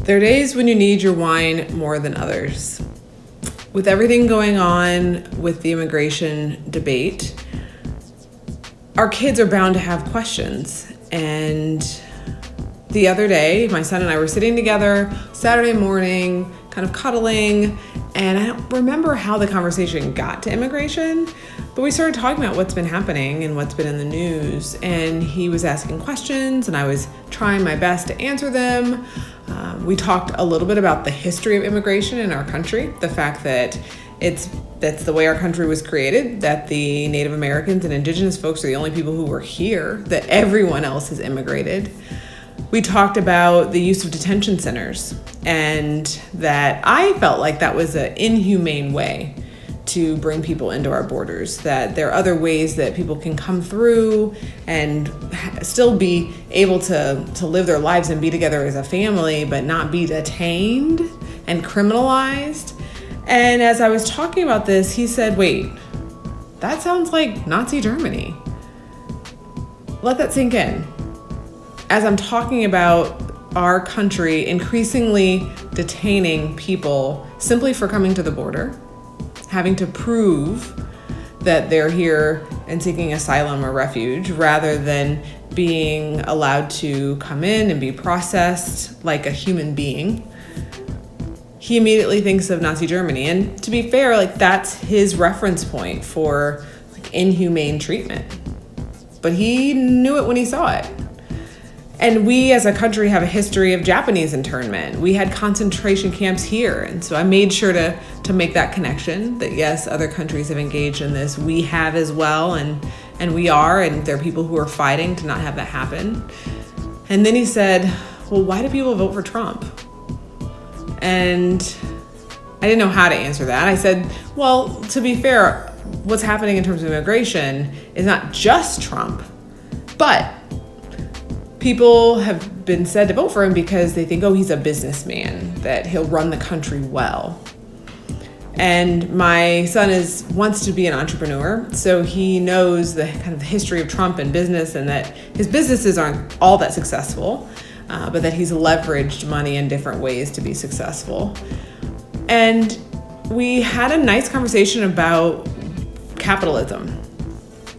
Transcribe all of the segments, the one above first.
There are days when you need your wine more than others. With everything going on with the immigration debate, our kids are bound to have questions. And the other day, my son and I were sitting together Saturday morning, kind of cuddling, and I don't remember how the conversation got to immigration, but we started talking about what's been happening and what's been in the news. And he was asking questions, and I was trying my best to answer them. We talked a little bit about the history of immigration in our country, the fact that that's the way our country was created, that the Native Americans and indigenous folks are the only people who were here, that everyone else has immigrated. We talked about the use of detention centers, and that I felt like that was an inhumane way to bring people into our borders, that there are other ways that people can come through and still be able to live their lives and be together as a family, but not be detained and criminalized. And as I was talking about this, he said, wait, that sounds like Nazi Germany. Let that sink in. As I'm talking about our country increasingly detaining people simply for coming to the border, having to prove that they're here and seeking asylum or refuge rather than being allowed to come in and be processed like a human being, he immediately thinks of Nazi Germany. And to be fair, like, that's his reference point for inhumane treatment. But he knew it when he saw it. And we as a country have a history of Japanese internment. We had concentration camps here. And so I made sure to make that connection that yes, other countries have engaged in this. We have as well, and we are, and there are people who are fighting to not have that happen. And then he said, well, why do people vote for Trump? And I didn't know how to answer that. I said, well, to be fair, what's happening in terms of immigration is not just Trump, but people have been said to vote for him because they think, oh, he's a businessman, that he'll run the country well. And my son wants to be an entrepreneur, so he knows the kind of history of Trump and business, and that his businesses aren't all that successful, but that he's leveraged money in different ways to be successful. And we had a nice conversation about capitalism,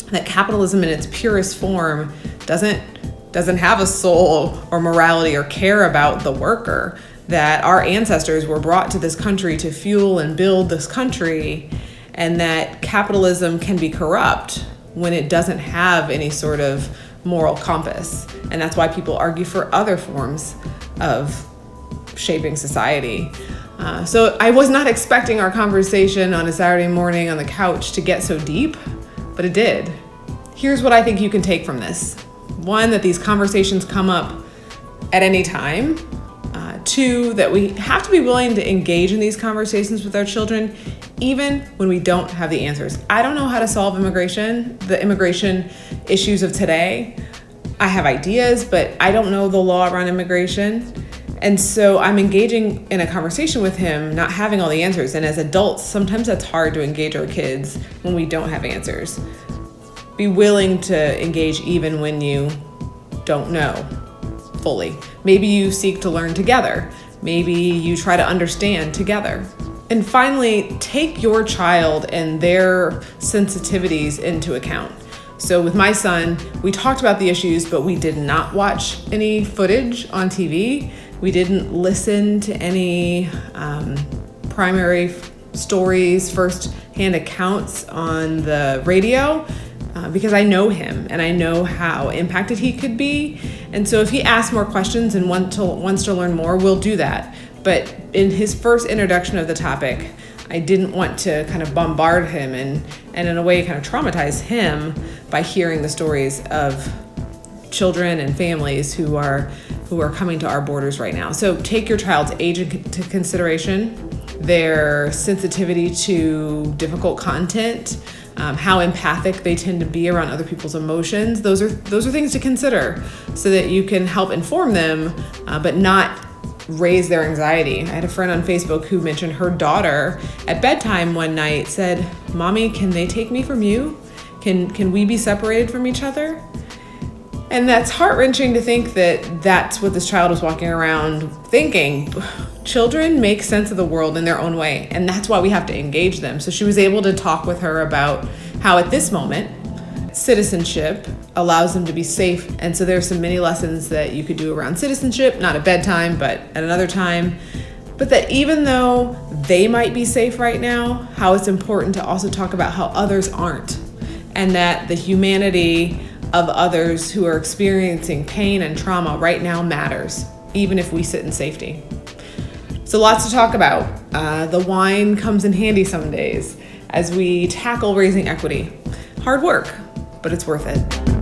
that capitalism in its purest form doesn't have a soul or morality or care about the worker, that our ancestors were brought to this country to fuel and build this country, and that capitalism can be corrupt when it doesn't have any sort of moral compass. And that's why people argue for other forms of shaping society. So I was not expecting our conversation on a Saturday morning on the couch to get so deep, but it did. Here's what I think you can take from this. One, that these conversations come up at any time. Two, that we have to be willing to engage in these conversations with our children, even when we don't have the answers. I don't know how to solve the immigration issues of today. I have ideas, but I don't know the law around immigration. And so I'm engaging in a conversation with him, not having all the answers. And as adults, sometimes that's hard to engage our kids when we don't have answers. Be willing to engage even when you don't know fully. Maybe you seek to learn together. Maybe you try to understand together. And finally, take your child and their sensitivities into account. So with my son, we talked about the issues, but we did not watch any footage on TV. We didn't listen to any primary stories, first-hand accounts on the radio. Because I know him and I know how impacted he could be. And so if he asks more questions and wants to learn more, we'll do that. But in his first introduction of the topic, I didn't want to kind of bombard him and in a way kind of traumatize him by hearing the stories of children and families who are coming to our borders right now. So take your child's age into consideration, their sensitivity to difficult content, how empathic they tend to be around other people's emotions. Those are things to consider so that you can help inform them, but not raise their anxiety. I had a friend on Facebook who mentioned her daughter at bedtime one night said, "Mommy, can they take me from you? Can we be separated from each other?" And that's heart-wrenching to think that that's what this child was walking around thinking. Children make sense of the world in their own way, and that's why we have to engage them. So she was able to talk with her about how at this moment, citizenship allows them to be safe. And so there's some mini lessons that you could do around citizenship, not at bedtime, but at another time. But that even though they might be safe right now, how it's important to also talk about how others aren't, and that the humanity of others who are experiencing pain and trauma right now matters, even if we sit in safety. So lots to talk about. The wine comes in handy some days as we tackle raising equity. Hard work, but it's worth it.